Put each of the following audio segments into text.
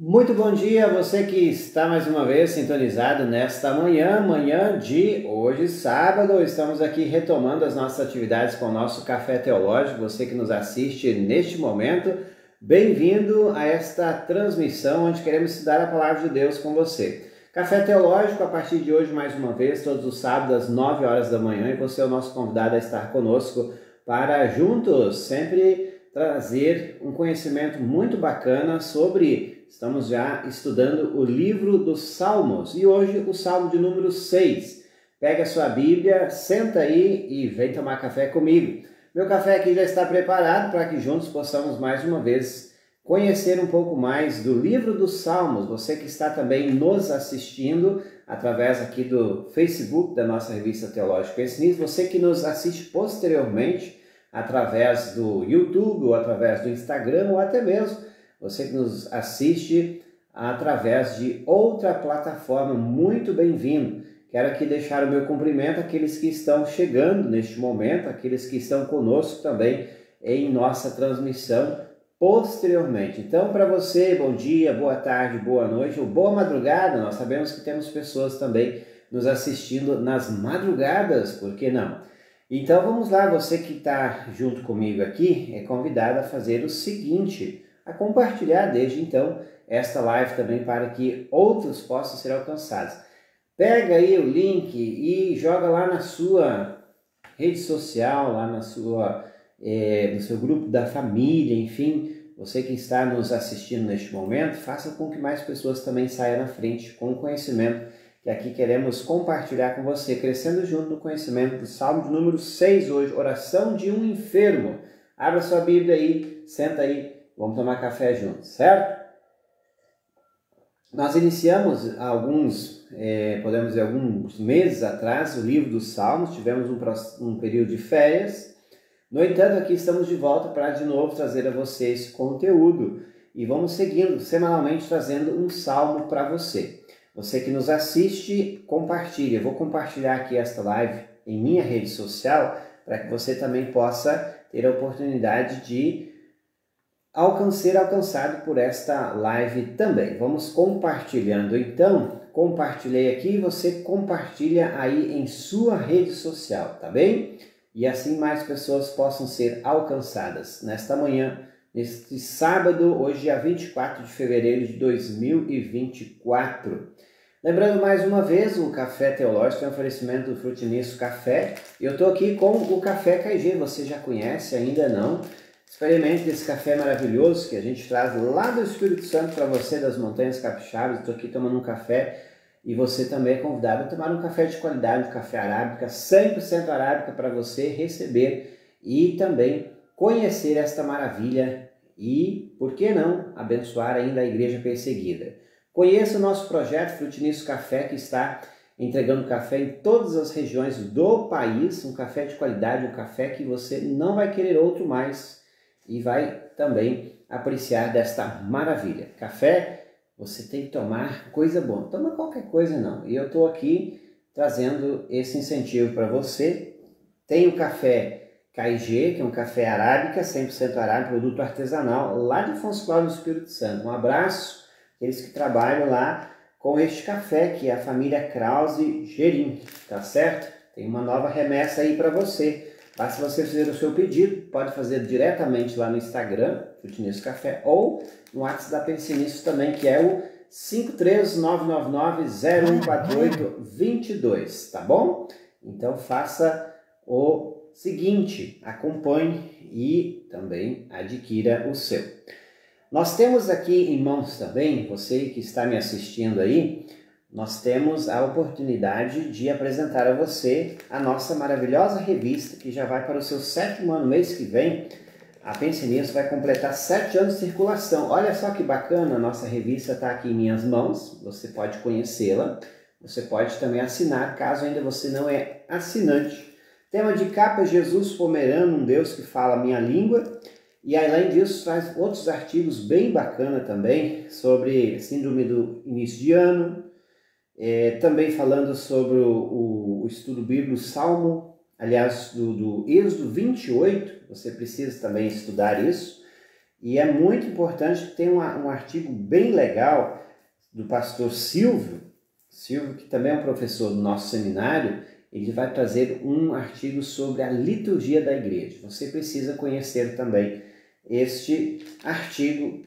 Muito bom dia a você que está mais uma vez sintonizado nesta manhã de hoje, sábado. Estamos aqui retomando as nossas atividades com o nosso Café Teológico. Você que nos assiste neste momento, bem-vindo a esta transmissão onde queremos estudar a Palavra de Deus com você. Café Teológico a partir de hoje, mais uma vez, todos os sábados às 9 horas da manhã, e você é o nosso convidado a estar conosco para juntos sempre trazer um conhecimento muito bacana sobre... Estamos já estudando o livro dos Salmos e hoje o Salmo de número 6. Pega a sua Bíblia, senta aí e vem tomar café comigo. Meu café aqui já está preparado para que juntos possamos mais uma vez conhecer um pouco mais do livro dos Salmos. Você que está também nos assistindo através aqui do Facebook da nossa revista Teológico Ensino, você que nos assiste posteriormente através do YouTube ou através do Instagram ou até mesmo você que nos assiste através de outra plataforma, muito bem-vindo. Quero aqui deixar o meu cumprimento àqueles que estão chegando neste momento, aqueles que estão conosco também em nossa transmissão posteriormente. Então, para você, bom dia, boa tarde, boa noite ou boa madrugada. Nós sabemos que temos pessoas também nos assistindo nas madrugadas, por que não? Então, vamos lá, você que está junto comigo aqui é convidado a fazer o seguinte... a compartilhar desde então esta live também para que outros possam ser alcançados. Pega aí o link e joga lá na sua rede social, lá no seu grupo da família, enfim, você que está nos assistindo neste momento, faça com que mais pessoas também saiam na frente com o conhecimento que aqui queremos compartilhar com você, crescendo junto no conhecimento do Salmo de número 6 hoje, oração de um enfermo. Abra sua Bíblia aí, senta aí, vamos tomar café juntos, certo? Nós iniciamos alguns meses atrás o livro dos Salmos, tivemos um período de férias. No entanto, aqui estamos de volta para de novo trazer a você esse conteúdo e vamos seguindo semanalmente trazendo um salmo para você. Você que nos assiste, compartilhe. Eu vou compartilhar aqui esta live em minha rede social para que você também possa ter a oportunidade de ser alcançado por esta live também. Vamos compartilhando então. Compartilhei aqui, você compartilha aí em sua rede social, tá bem? E assim mais pessoas possam ser alcançadas nesta manhã, neste sábado, hoje dia 24 de fevereiro de 2024. Lembrando mais uma vez, o Café Teológico é um oferecimento do Frutinício Café. Eu estou aqui com o Café KG, você já conhece, ainda não? Experimente esse café maravilhoso que a gente traz lá do Espírito Santo para você das Montanhas Capixabas. Estou aqui tomando um café e você também é convidado a tomar um café de qualidade, um café arábica, 100% arábica para você receber e também conhecer esta maravilha e, por que não, abençoar ainda a igreja perseguida. Conheça o nosso projeto Frutinício Café, que está entregando café em todas as regiões do país, um café de qualidade, um café que você não vai querer outro mais e vai também apreciar desta maravilha. Café, você tem que tomar coisa boa, toma qualquer coisa não. E eu estou aqui trazendo esse incentivo para você. Tem o café KG, que é um café arábica, 100% arábica, produto artesanal, lá de Afonso Cláudio do Espírito Santo. Um abraço eles que trabalham lá com este café, que é a família Krause Gerim, tá certo? Tem uma nova remessa aí para você. Basta você fazer o seu pedido, pode fazer diretamente lá no Instagram, Frutinício Café, ou no WhatsApp da Pensinício também, que é o 53999-014822, tá bom? Então faça o seguinte, acompanhe e também adquira o seu. Nós temos aqui em mãos também, você que está me assistindo aí, nós temos a oportunidade de apresentar a você a nossa maravilhosa revista, que já vai para o seu 7º ano. Mês que vem, a Pensinício vai completar 7 anos de circulação. Olha só que bacana, a nossa revista está aqui em minhas mãos, você pode conhecê-la, você pode também assinar, caso ainda você não é assinante. Tema de capa: Jesus Pomerano, um Deus que fala a minha língua. E além disso, traz outros artigos bem bacanas também, sobre síndrome do início de ano, também falando sobre o estudo bíblico Salmo, aliás, do Êxodo 28, você precisa também estudar isso. E é muito importante que tem um artigo bem legal do pastor Silvio, que também é um professor do nosso seminário. Ele vai trazer um artigo sobre a liturgia da igreja. Você precisa conhecer também este artigo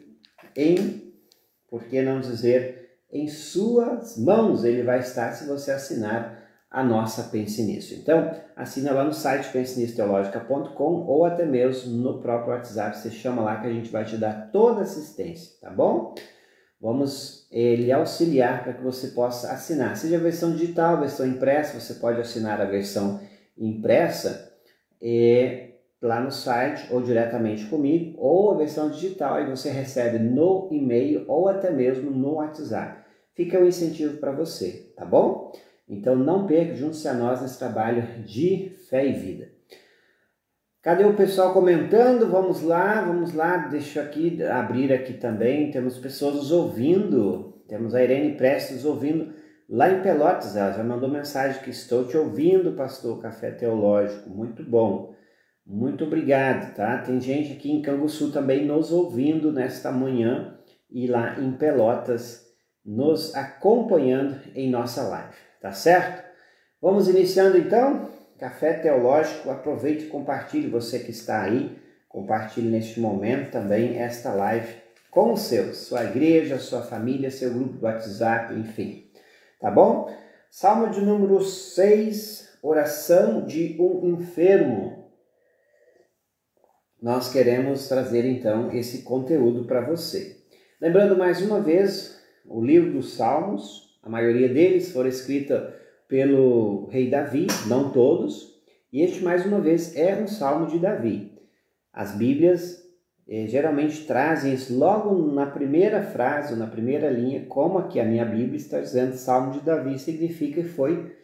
por que não dizer, em suas mãos ele vai estar se você assinar a nossa Pense Nisso. Então, assina lá no site pensenissoteologica.com ou até mesmo no próprio WhatsApp, você chama lá que a gente vai te dar toda a assistência, tá bom? Vamos lhe auxiliar para que você possa assinar, seja a versão digital, a versão impressa. Você pode assinar a versão impressa lá no site ou diretamente comigo, ou a versão digital e você recebe no e-mail ou até mesmo no WhatsApp. Fica um incentivo para você, tá bom? Então não perca, junte-se a nós nesse trabalho de fé e vida. Cadê o pessoal comentando? Vamos lá, deixa eu abrir aqui também, temos pessoas nos ouvindo, temos a Irene Prestes nos ouvindo lá em Pelotas, ela já mandou mensagem que estou te ouvindo, pastor Café Teológico, muito bom, muito obrigado, tá? Tem gente aqui em Canguçu também nos ouvindo nesta manhã e lá em Pelotas nos acompanhando em nossa live, tá certo? Vamos iniciando então? Café Teológico, aproveite e compartilhe, você que está aí, compartilhe neste momento também esta live com os seus, sua igreja, sua família, seu grupo do WhatsApp, enfim, tá bom? Salmo de número 6, oração de um enfermo. Nós queremos trazer então esse conteúdo para você. Lembrando mais uma vez, o livro dos Salmos, a maioria deles foram escritos pelo rei Davi, não todos, e este mais uma vez é um salmo de Davi. As Bíblias geralmente trazem isso logo na primeira frase, na primeira linha, como aqui a minha Bíblia está dizendo, salmo de Davi significa que foi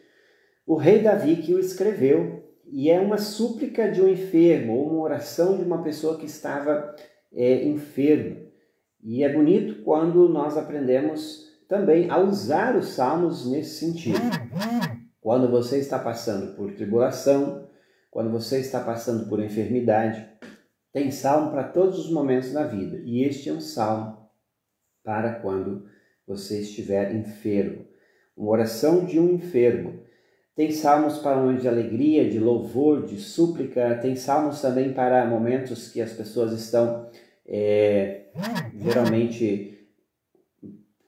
o rei Davi que o escreveu, e é uma súplica de um enfermo, ou uma oração de uma pessoa que estava enferma. E é bonito quando nós aprendemos também a usar os salmos nesse sentido. Quando você está passando por tribulação, quando você está passando por enfermidade, tem salmo para todos os momentos da vida. E este é um salmo para quando você estiver enfermo. Uma oração de um enfermo. Tem salmos para momentos de alegria, de louvor, de súplica. Tem salmos também para momentos que as pessoas estão geralmente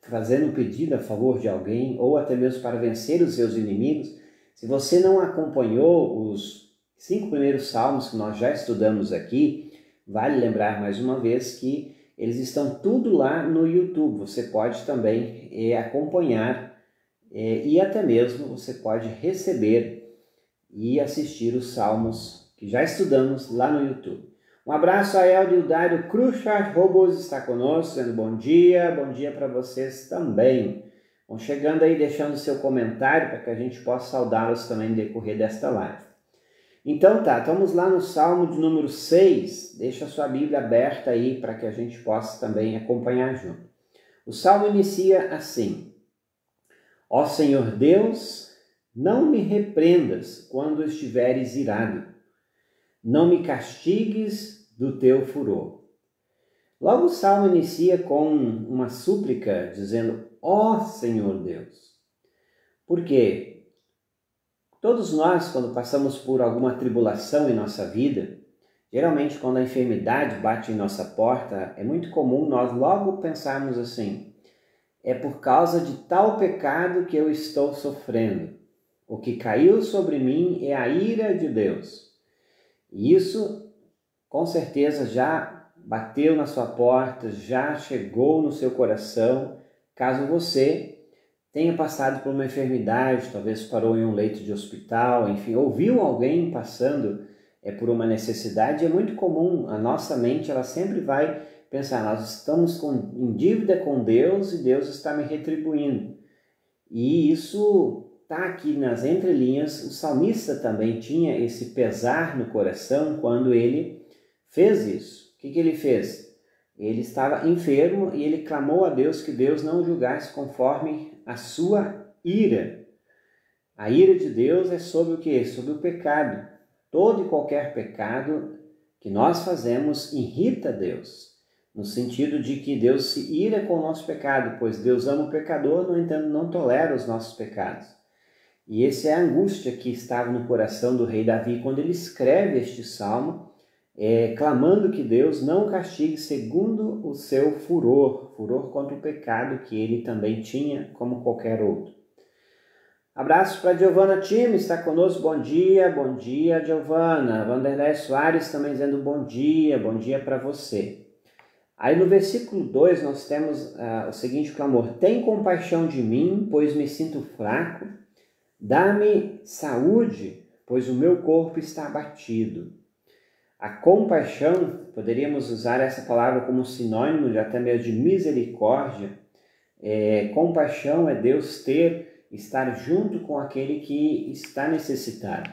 fazendo um pedido a favor de alguém, ou até mesmo para vencer os seus inimigos. Se você não acompanhou os 5 primeiros salmos que nós já estudamos aqui, vale lembrar mais uma vez que eles estão tudo lá no YouTube. Você pode também acompanhar e até mesmo você pode receber e assistir os salmos que já estudamos lá no YouTube. Um abraço a Eldio Dário Cruchat Robos está conosco, dizendo bom dia para vocês também. Vão chegando aí, deixando seu comentário para que a gente possa saudá-los também no decorrer desta live. Então tá, estamos lá no Salmo de número 6, deixa a sua Bíblia aberta aí para que a gente possa também acompanhar junto. O Salmo inicia assim: Ó Senhor Deus, não me repreendas quando estiveres irado. Não me castigues do teu furor. Logo o salmo inicia com uma súplica, dizendo, ó Senhor Deus. Por quê? Todos nós, quando passamos por alguma tribulação em nossa vida, geralmente quando a enfermidade bate em nossa porta, é muito comum nós logo pensarmos assim, é por causa de tal pecado que eu estou sofrendo. O que caiu sobre mim é a ira de Deus. E isso, com certeza, já bateu na sua porta, já chegou no seu coração, caso você tenha passado por uma enfermidade, talvez parou em um leito de hospital, enfim, ouviu alguém passando por uma necessidade. É muito comum, a nossa mente ela sempre vai pensar, nós estamos em dívida com Deus e Deus está me retribuindo. E isso está aqui nas entrelinhas. O salmista também tinha esse pesar no coração quando ele fez isso. O que ele fez? Ele estava enfermo e ele clamou a Deus que Deus não o julgasse conforme a sua ira. A ira de Deus é sobre o quê? Sobre o pecado. Todo e qualquer pecado que nós fazemos irrita Deus. no sentido de que Deus se ira com o nosso pecado, pois Deus ama o pecador, no entanto não tolera os nossos pecados. E essa é a angústia que estava no coração do rei Davi quando ele escreve este salmo, clamando que Deus não o castigue segundo o seu furor contra o pecado que ele também tinha, como qualquer outro. Abraço para Giovana Time, está conosco, bom dia Giovana. Vanderlei Soares também dizendo bom dia para você. Aí no versículo 2 nós temos o seguinte clamor: tem compaixão de mim, pois me sinto fraco, dá-me saúde, pois o meu corpo está abatido. A compaixão, poderíamos usar essa palavra como sinônimo de até mesmo de misericórdia. Compaixão é Deus estar junto com aquele que está necessitado.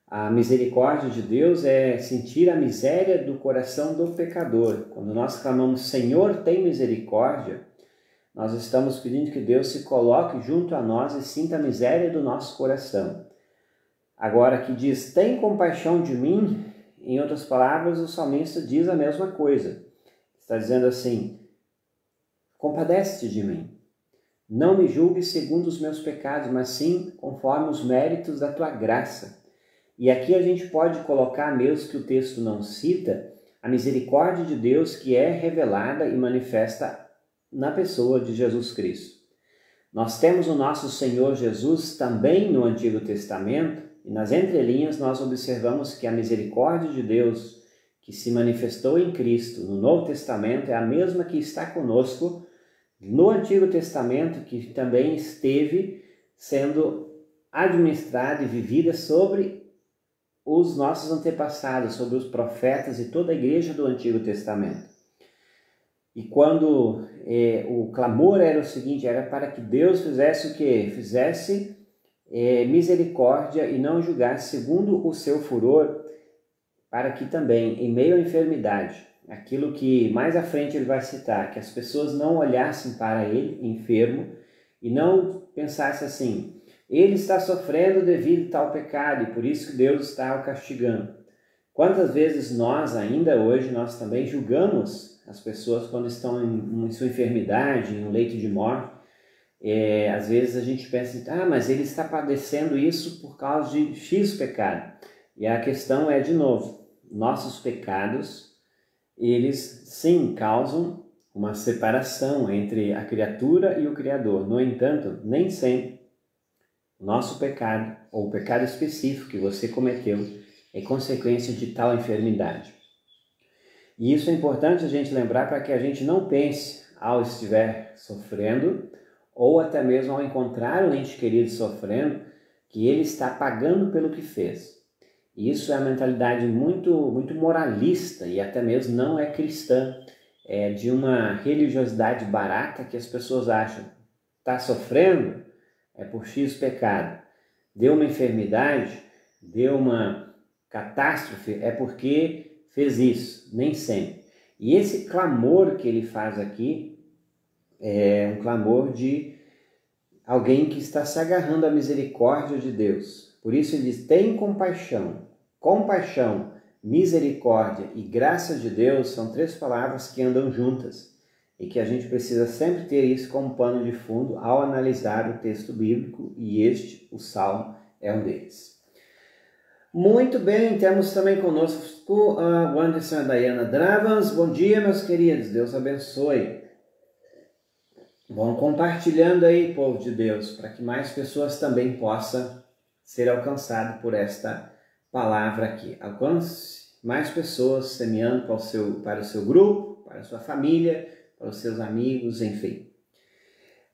A misericórdia de Deus é sentir a miséria do coração do pecador. Quando nós clamamos, Senhor, tem misericórdia, nós estamos pedindo que Deus se coloque junto a nós e sinta a miséria do nosso coração. Agora, que diz, tem compaixão de mim, em outras palavras, o salmista diz a mesma coisa. Está dizendo assim, compadece-te de mim. Não me julgues segundo os meus pecados, mas sim conforme os méritos da tua graça. E aqui a gente pode colocar, mesmo que o texto não cita, a misericórdia de Deus que é revelada e manifesta na pessoa de Jesus Cristo. Nós temos o nosso Senhor Jesus também no Antigo Testamento, e nas entrelinhas nós observamos que a misericórdia de Deus que se manifestou em Cristo no Novo Testamento é a mesma que está conosco no Antigo Testamento, que também esteve sendo administrada e vivida sobre os nossos antepassados, sobre os profetas e toda a igreja do Antigo Testamento. E quando o clamor era o seguinte, era para que Deus fizesse o quê? Fizesse misericórdia e não julgasse segundo o seu furor, para que também, em meio à enfermidade, aquilo que mais à frente ele vai citar, que as pessoas não olhassem para ele, enfermo, e não pensassem assim, ele está sofrendo devido a tal pecado, e por isso que Deus está o castigando. Quantas vezes nós, ainda hoje, nós também julgamos as pessoas quando estão em sua enfermidade, em um leito de morte. Às vezes a gente pensa, mas ele está padecendo isso por causa de X pecado. E a questão é, de novo, nossos pecados, eles sim causam uma separação entre a criatura e o Criador. No entanto, nem sempre o nosso pecado, ou o pecado específico que você cometeu, é consequência de tal enfermidade. E isso é importante a gente lembrar para que a gente não pense, ao estiver sofrendo, ou até mesmo ao encontrar um ente querido sofrendo, que ele está pagando pelo que fez. E isso é uma mentalidade muito, muito moralista e até mesmo não é cristã. É de uma religiosidade barata que as pessoas acham, está sofrendo, é por X pecado. Deu uma enfermidade, deu uma catástrofe, é porque fez isso, nem sempre. E esse clamor que ele faz aqui é um clamor de alguém que está se agarrando à misericórdia de Deus. Por isso ele diz, tem compaixão. Compaixão, misericórdia e graça de Deus são três palavras que andam juntas e que a gente precisa sempre ter isso como pano de fundo ao analisar o texto bíblico, e o Salmo, é um deles. Muito bem, temos também conosco o Anderson e a Dayana Dravans. Bom dia, meus queridos, Deus abençoe. Vão compartilhando aí, povo de Deus, para que mais pessoas também possam ser alcançadas por esta palavra aqui. Alcance mais pessoas semeando para o seu grupo, para a sua família, para os seus amigos, enfim.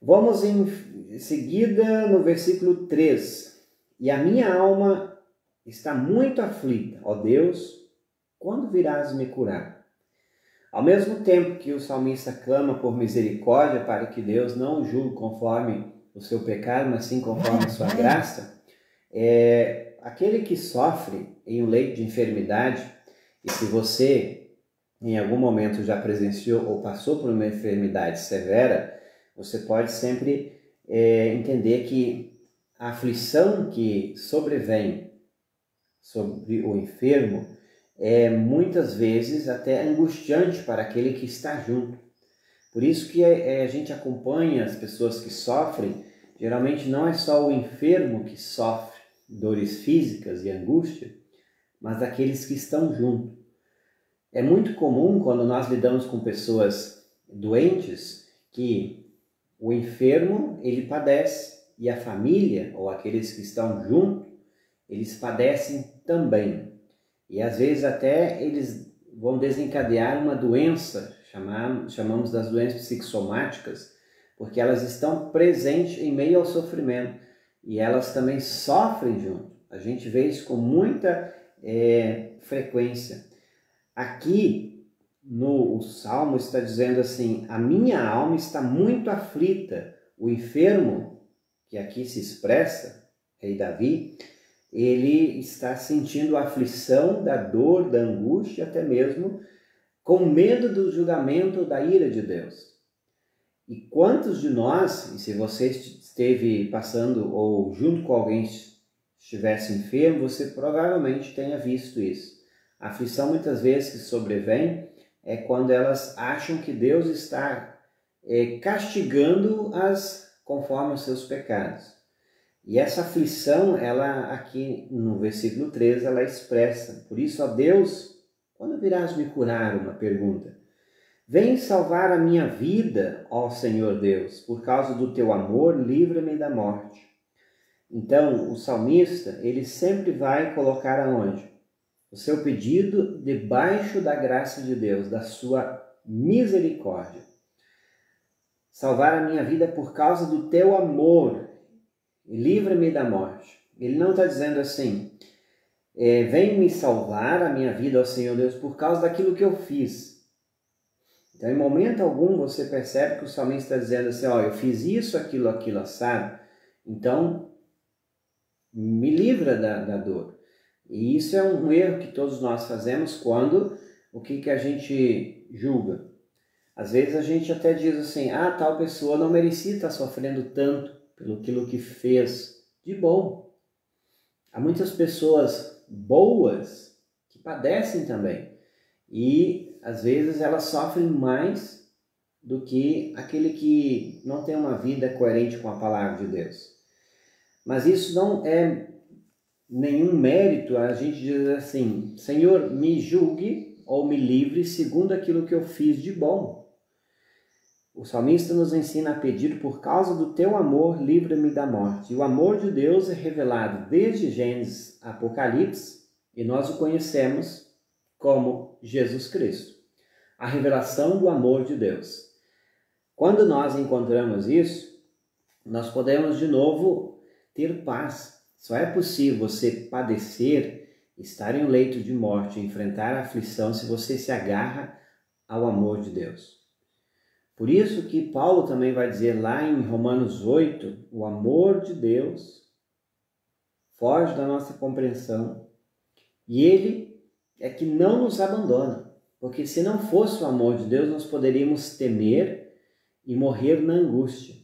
Vamos em seguida no versículo 3. E a minha alma está muito aflita, ó Deus, quando virás me curar? Ao mesmo tempo que o salmista clama por misericórdia para que Deus não o julgue conforme o seu pecado, mas sim conforme a sua graça, aquele que sofre em um leito de enfermidade, e se você em algum momento já presenciou ou passou por uma enfermidade severa, você pode sempre entender que a aflição que sobrevém sobre o enfermo é muitas vezes até angustiante para aquele que está junto. Por isso que a gente acompanha as pessoas que sofrem. Geralmente não é só o enfermo que sofre dores físicas e angústia, mas aqueles que estão junto. É muito comum quando nós lidamos com pessoas doentes que o enfermo ele padece e a família ou aqueles que estão junto, eles padecem também. E às vezes até eles vão desencadear uma doença, chamamos das doenças psicossomáticas, porque elas estão presentes em meio ao sofrimento e elas também sofrem junto. A gente vê isso com muita frequência. Aqui o Salmo está dizendo assim: a minha alma está muito aflita. O enfermo, que aqui se expressa, rei Davi, ele está sentindo a aflição da dor, da angústia, até mesmo com medo do julgamento, da ira de Deus. E quantos de nós, e se você esteve passando ou junto com alguém estivesse enfermo, você provavelmente tenha visto isso. A aflição muitas vezes que sobrevém é quando elas acham que Deus está castigando-as conforme os seus pecados. E essa aflição, ela aqui no versículo 13, ela expressa: por isso, ó Deus, quando virás me curar? Uma pergunta. Vem salvar a minha vida, ó Senhor Deus, por causa do teu amor, livra-me da morte. Então, o salmista, ele sempre vai colocar aonde? O seu pedido debaixo da graça de Deus, da sua misericórdia. Salvar a minha vida por causa do teu amor, livra-me da morte. Ele não está dizendo assim, vem me salvar a minha vida, ó Senhor Deus, por causa daquilo que eu fiz. Então, em momento algum, você percebe que o salmista está dizendo assim, eu fiz isso, aquilo, assado, então me livra da dor. E isso é um erro que todos nós fazemos quando o que a gente julga. Às vezes a gente até diz assim, tal pessoa não merecia estar sofrendo tanto pelo aquilo que fez de bom. Há muitas pessoas boas que padecem também. E às vezes elas sofrem mais do que aquele que não tem uma vida coerente com a palavra de Deus. Mas isso não é nenhum mérito a gente dizer assim, Senhor, me julgue ou me livre segundo aquilo que eu fiz de bom. O salmista nos ensina a pedir por causa do teu amor, livra-me da morte. E o amor de Deus é revelado desde Gênesis a Apocalipse e nós o conhecemos como Jesus Cristo. A revelação do amor de Deus. Quando nós encontramos isso, nós podemos de novo ter paz. Só é possível você padecer, estar em um leito de morte, enfrentar a aflição se você se agarra ao amor de Deus. Por isso que Paulo também vai dizer lá em Romanos 8, o amor de Deus foge da nossa compreensão e ele é que não nos abandona, porque se não fosse o amor de Deus, nós poderíamos temer e morrer na angústia.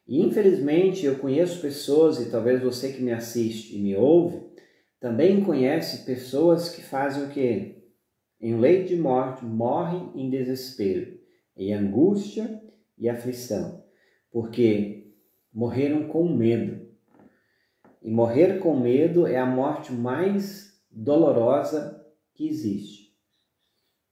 E infelizmente eu conheço pessoas, e talvez você que me assiste e me ouve, também conhece pessoas que fazem o quê? Em um leito de morte, morrem em desespero, em angústia e aflição, porque morreram com medo. E morrer com medo é a morte mais dolorosa que existe.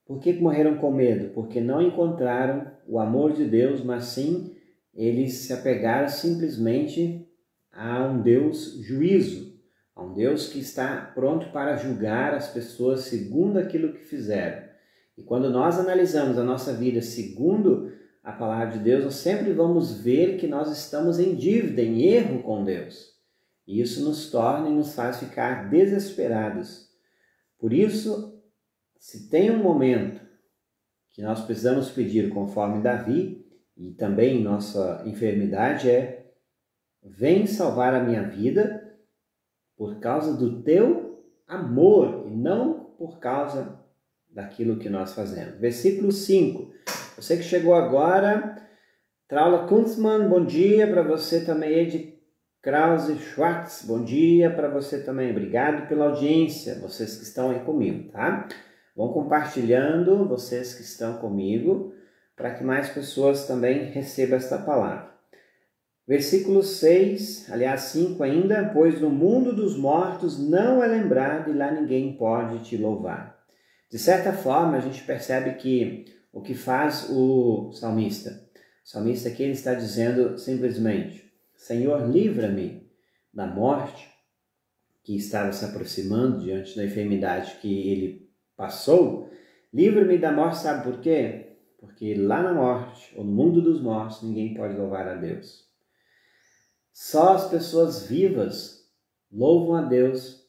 Por que morreram com medo? Porque não encontraram o amor de Deus, mas sim eles se apegaram simplesmente a um Deus juízo, a um Deus que está pronto para julgar as pessoas segundo aquilo que fizeram. E quando nós analisamos a nossa vida segundo a palavra de Deus, nós sempre vamos ver que nós estamos em dívida, em erro com Deus. E isso nos torna e nos faz ficar desesperados. Por isso, se tem um momento que nós precisamos pedir conforme Davi, e também nossa enfermidade vem salvar a minha vida por causa do teu amor e não por causa daquilo que nós fazemos. Versículo 5. Você que chegou agora, Traula Kunzmann, bom dia para você também, Krause Schwartz, bom dia para você também. Obrigado pela audiência, vocês que estão aí comigo, tá? Vão compartilhando, vocês que estão comigo, para que mais pessoas também recebam esta palavra. Versículo 6, aliás 5 ainda, pois no mundo dos mortos não é lembrado e lá ninguém pode te louvar. De certa forma, a gente percebe que o que faz o salmista aqui ele está dizendo simplesmente, Senhor, livra-me da morte que estava se aproximando diante da enfermidade que ele passou. Livra-me da morte, sabe por quê? Porque lá na morte, ou no mundo dos mortos, ninguém pode louvar a Deus. Só as pessoas vivas louvam a Deus,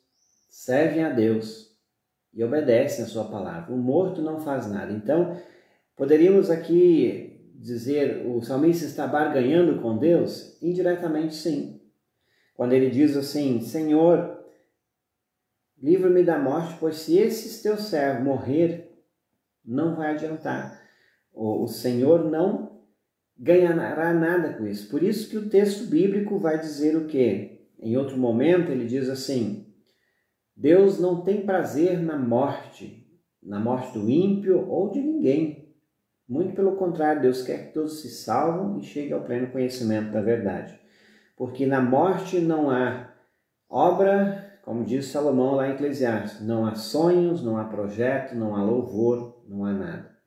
servem a Deus e obedecem a sua palavra. O morto não faz nada. Então, poderíamos aqui dizer, o salmista está barganhando com Deus? Indiretamente, sim. Quando ele diz assim, Senhor, livra-me da morte, pois se esse teu servo morrer, não vai adiantar. O Senhor não ganhará nada com isso. Por isso que o texto bíblico vai dizer o quê? Em outro momento ele diz assim, Deus não tem prazer na morte do ímpio ou de ninguém. Muito pelo contrário, Deus quer que todos se salvam e cheguem ao pleno conhecimento da verdade. Porque na morte não há obra, como diz Salomão lá em Eclesiastes, não há sonhos, não há projeto, não há louvor, não há nada.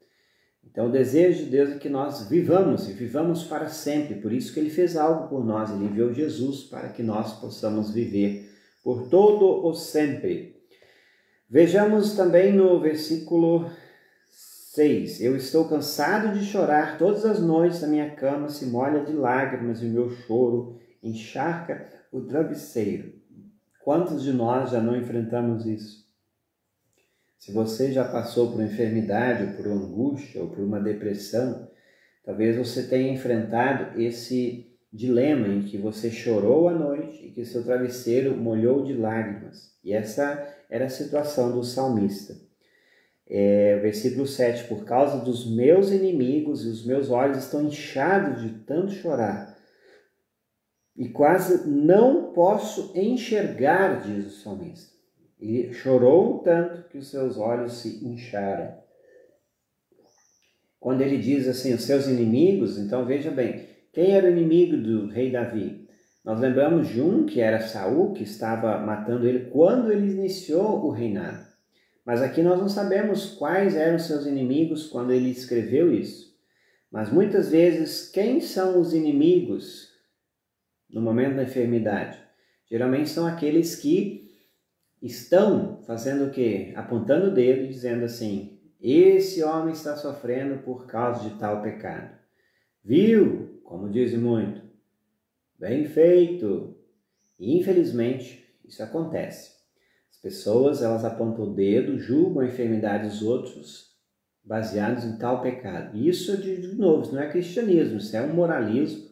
Então o desejo de Deus é que nós vivamos e vivamos para sempre. Por isso que Ele fez algo por nós, Ele enviou Jesus para que nós possamos viver por todo o sempre. Vejamos também no versículo 6. Eu estou cansado de chorar, todas as noites a minha cama se molha de lágrimas e o meu choro encharca o travesseiro. Quantos de nós já não enfrentamos isso? Se você já passou por enfermidade, ou por angústia, ou por uma depressão, talvez você tenha enfrentado esse dilema em que você chorou à noite e que seu travesseiro molhou de lágrimas. E essa era a situação do salmista. Versículo 7, por causa dos meus inimigos, e os meus olhos estão inchados de tanto chorar, e quase não posso enxergar, diz o salmista. E chorou tanto que os seus olhos se incharam. Quando ele diz assim, os seus inimigos, então veja bem, quem era o inimigo do rei Davi? Nós lembramos de um que era Saul, que estava matando ele quando ele iniciou o reinado. Mas aqui nós não sabemos quais eram seus inimigos quando ele escreveu isso. Mas muitas vezes, quem são os inimigos no momento da enfermidade? Geralmente são aqueles que estão fazendo o quê? Apontando o dedo e dizendo assim, esse homem está sofrendo por causa de tal pecado. Viu? Como dizem muito. Bem feito. E infelizmente isso acontece. As pessoas, elas apontam o dedo, julgam a enfermidade dos outros baseados em tal pecado. E isso, de novo, isso não é cristianismo, isso é um moralismo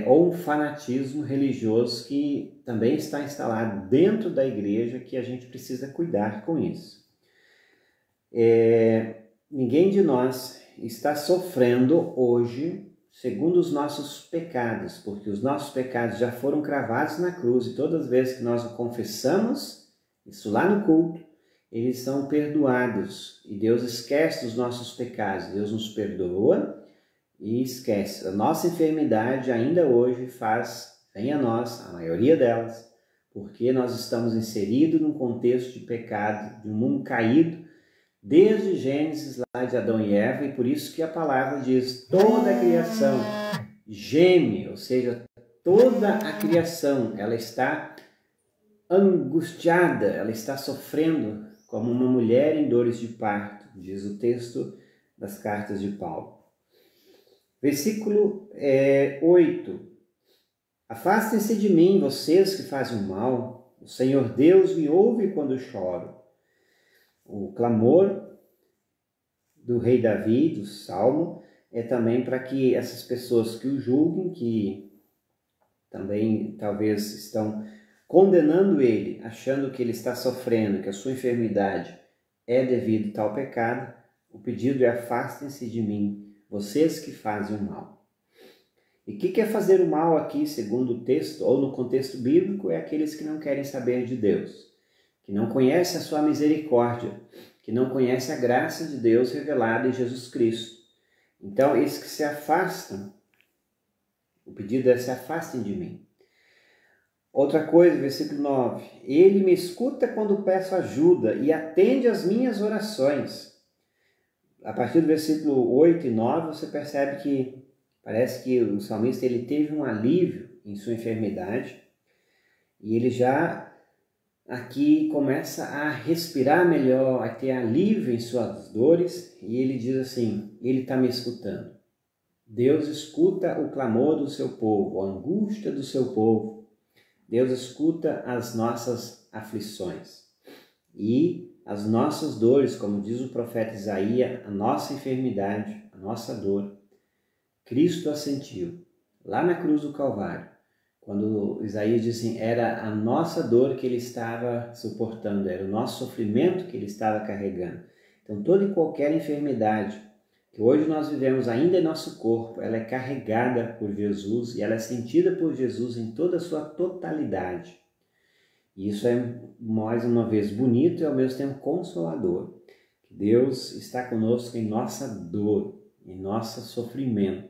ou um fanatismo religioso que também está instalado dentro da igreja, que a gente precisa cuidar com isso. Ninguém de nós está sofrendo hoje segundo os nossos pecados, porque os nossos pecados já foram cravados na cruz e todas as vezes que nós o confessamos, isso lá no culto, eles são perdoados e Deus esquece dos nossos pecados, Deus nos perdoa e esquece. A nossa enfermidade ainda hoje vem a nós, a maioria delas, porque nós estamos inseridos num contexto de pecado, de um mundo caído, desde Gênesis, lá de Adão e Eva, e por isso que a palavra diz, toda a criação geme, ou seja, toda a criação, ela está angustiada, ela está sofrendo como uma mulher em dores de parto, diz o texto das cartas de Paulo. Versículo 8. Afastem-se de mim, vocês que fazem o mal, o Senhor Deus me ouve quando choro. O clamor do rei Davi, do Salmo, é também para que essas pessoas que o julguem, que também talvez estão condenando ele, achando que ele está sofrendo, que a sua enfermidade é devido a tal pecado, o pedido é afastem-se de mim, vocês que fazem o mal. E o que é fazer o mal aqui, segundo o texto, ou no contexto bíblico, é aqueles que não querem saber de Deus, que não conhecem a sua misericórdia, que não conhecem a graça de Deus revelada em Jesus Cristo. Então, esses que se afastam, o pedido é: se afastem de mim. Outra coisa, versículo 9. Ele me escuta quando peço ajuda e atende às minhas orações. A partir do versículo 8 e 9, você percebe que parece que o salmista ele teve um alívio em sua enfermidade e ele já aqui começa a respirar melhor, a ter alívio em suas dores, e ele diz assim: ele está me escutando. Deus escuta o clamor do seu povo, a angústia do seu povo. Deus escuta as nossas aflições e as nossas dores, como diz o profeta Isaías, a nossa enfermidade, a nossa dor. Cristo a sentiu lá na cruz do Calvário, quando Isaías diz assim, era a nossa dor que ele estava suportando, era o nosso sofrimento que ele estava carregando. Então toda e qualquer enfermidade que hoje nós vivemos ainda em nosso corpo, ela é carregada por Jesus e ela é sentida por Jesus em toda a sua totalidade. E isso é, mais uma vez, bonito e ao mesmo tempo consolador. Deus está conosco em nossa dor, em nosso sofrimento.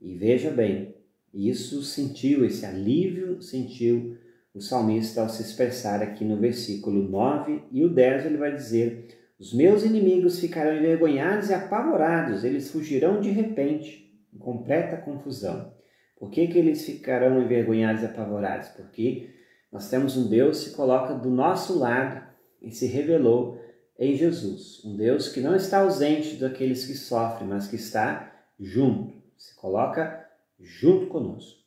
E veja bem, isso sentiu, esse alívio sentiu o salmista ao se expressar aqui no versículo 9 e o 10 ele vai dizer: os meus inimigos ficarão envergonhados e apavorados, eles fugirão de repente, em completa confusão. Por que eles ficarão envergonhados e apavorados? Porque nós temos um Deus que se coloca do nosso lado e se revelou em Jesus. Um Deus que não está ausente daqueles que sofrem, mas que está junto, se coloca junto conosco.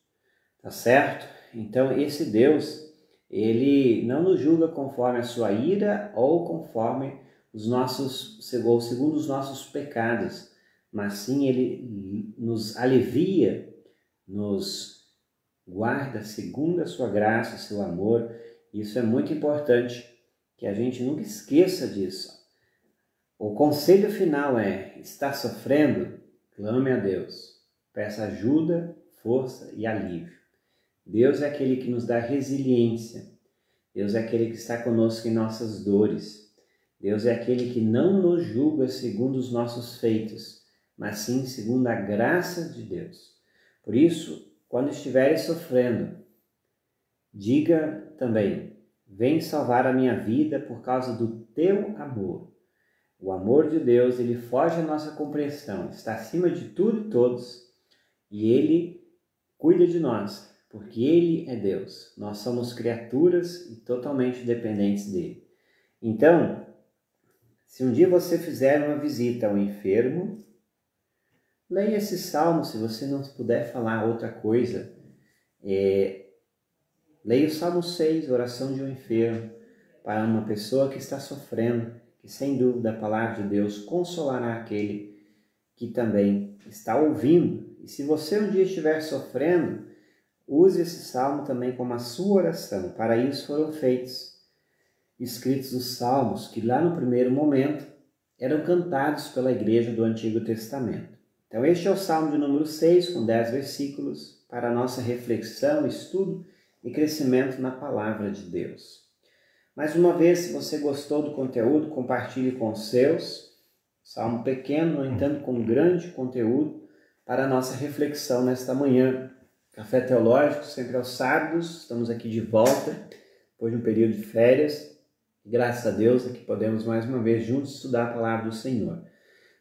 Tá certo? Então esse Deus, ele não nos julga conforme a sua ira ou conforme segundo os nossos pecados, mas sim ele nos alivia, nos guarda segundo a sua graça, seu amor. Isso é muito importante, que a gente nunca esqueça disso. O conselho final é: está sofrendo? Clame a Deus, peça ajuda, força e alívio. Deus é aquele que nos dá resiliência, Deus é aquele que está conosco em nossas dores. Deus é aquele que não nos julga segundo os nossos feitos, mas sim segundo a graça de Deus. Por isso, quando estiveres sofrendo, diga também: vem salvar a minha vida por causa do teu amor. O amor de Deus, ele foge à nossa compreensão, está acima de tudo e todos, e ele cuida de nós, porque ele é Deus. Nós somos criaturas e totalmente dependentes dele. Então, se um dia você fizer uma visita ao enfermo, leia esse salmo. Se você não puder falar outra coisa, leia o Salmo 6, oração de um enfermo, para uma pessoa que está sofrendo, que sem dúvida a palavra de Deus consolará aquele que também está ouvindo. E se você um dia estiver sofrendo, use esse salmo também como a sua oração. Para isso foram escritos os salmos que lá no primeiro momento eram cantados pela igreja do Antigo Testamento. Então este é o salmo de número 6, com 10 versículos, para a nossa reflexão, estudo e crescimento na palavra de Deus. Mais uma vez, se você gostou do conteúdo, compartilhe com os seus. Salmo pequeno, no entanto, com grande conteúdo para a nossa reflexão nesta manhã. Café Teológico, sempre aos sábados, estamos aqui de volta, depois de um período de férias. Graças a Deus, aqui podemos mais uma vez juntos estudar a palavra do Senhor.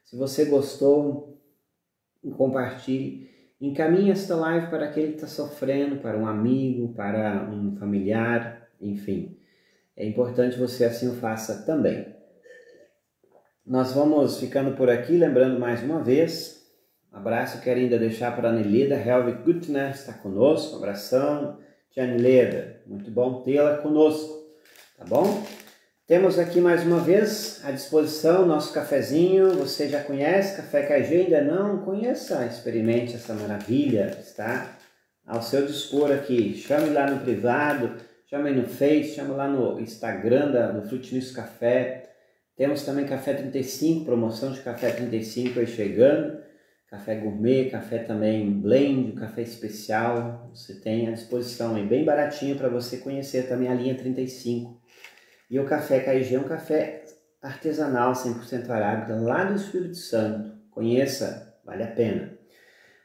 Se você gostou, compartilhe, encaminhe esta live para aquele que está sofrendo, para um amigo, para um familiar, enfim. É importante você assim o faça também. Nós vamos ficando por aqui, lembrando mais uma vez, abraço quero ainda deixar para a Anelida Helvig Gutner, está conosco, abração. Tia Anelida, muito bom tê-la conosco, tá bom? Temos aqui mais uma vez à disposição nosso cafezinho. Você já conhece Café KG? Ainda não? Conheça, experimente essa maravilha, está ao seu dispor aqui. Chame lá no privado, chame no Face, chame lá no Instagram do Frutinis Café. Temos também Café 35, promoção de Café 35 aí chegando. café gourmet, café também blend, café especial, você tem à disposição aí, bem baratinho para você conhecer também a linha 35. E o café KG é um café artesanal, 100% arábica, lá do Espírito Santo. Conheça, vale a pena.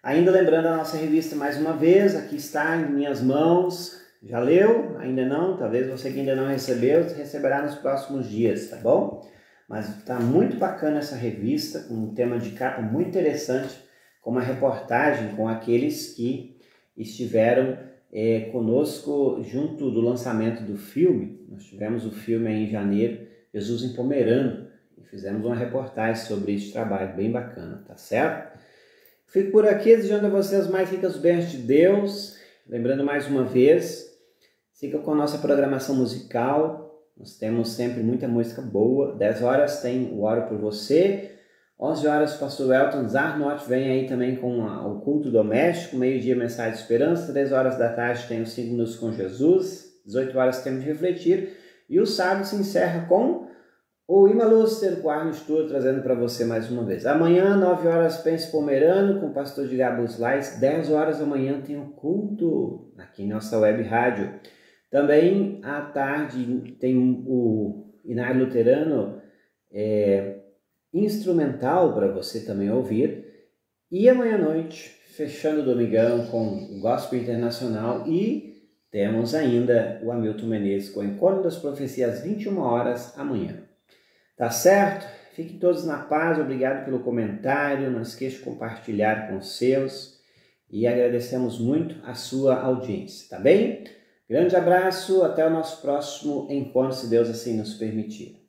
Ainda lembrando a nossa revista mais uma vez, aqui está em minhas mãos. Já leu? Ainda não? Talvez você que ainda não recebeu, receberá nos próximos dias, tá bom? Mas está muito bacana essa revista, com um tema de capa muito interessante, com uma reportagem com aqueles que estiveram conosco junto do lançamento do filme. Nós tivemos o filme aí em janeiro, Jesus em Pomerano, e fizemos uma reportagem sobre esse trabalho, bem bacana, tá certo? Fico por aqui desejando a vocês mais ricas bênçãos de Deus. Lembrando mais uma vez, siga com a nossa programação musical. Nós temos sempre muita música boa. 10 horas tem o Oro por Você. 11 horas o pastor Elton Zarnot vem aí também com o culto doméstico. Meio-dia, Mensagem de Esperança. 3 horas da tarde tem os 5 minutos com Jesus. 18 horas temos de refletir. E o sábado se encerra com o Ima Luster, com o Arno Stur, trazendo para você mais uma vez. Amanhã, 9 horas, Pense Pomerano, com o pastor de Gabus Lais. 10 horas da manhã tem o culto aqui em nossa web rádio. Também à tarde tem o Inário Luterano instrumental para você também ouvir. E amanhã à noite, fechando o domingão com o Gospel Internacional, e temos ainda o Hamilton Menezes com o Encontro das Profecias às 21 horas amanhã. Tá certo? Fiquem todos na paz, obrigado pelo comentário, não esqueça de compartilhar com os seus e agradecemos muito a sua audiência, tá bem? Grande abraço, até o nosso próximo encontro, se Deus assim nos permitir.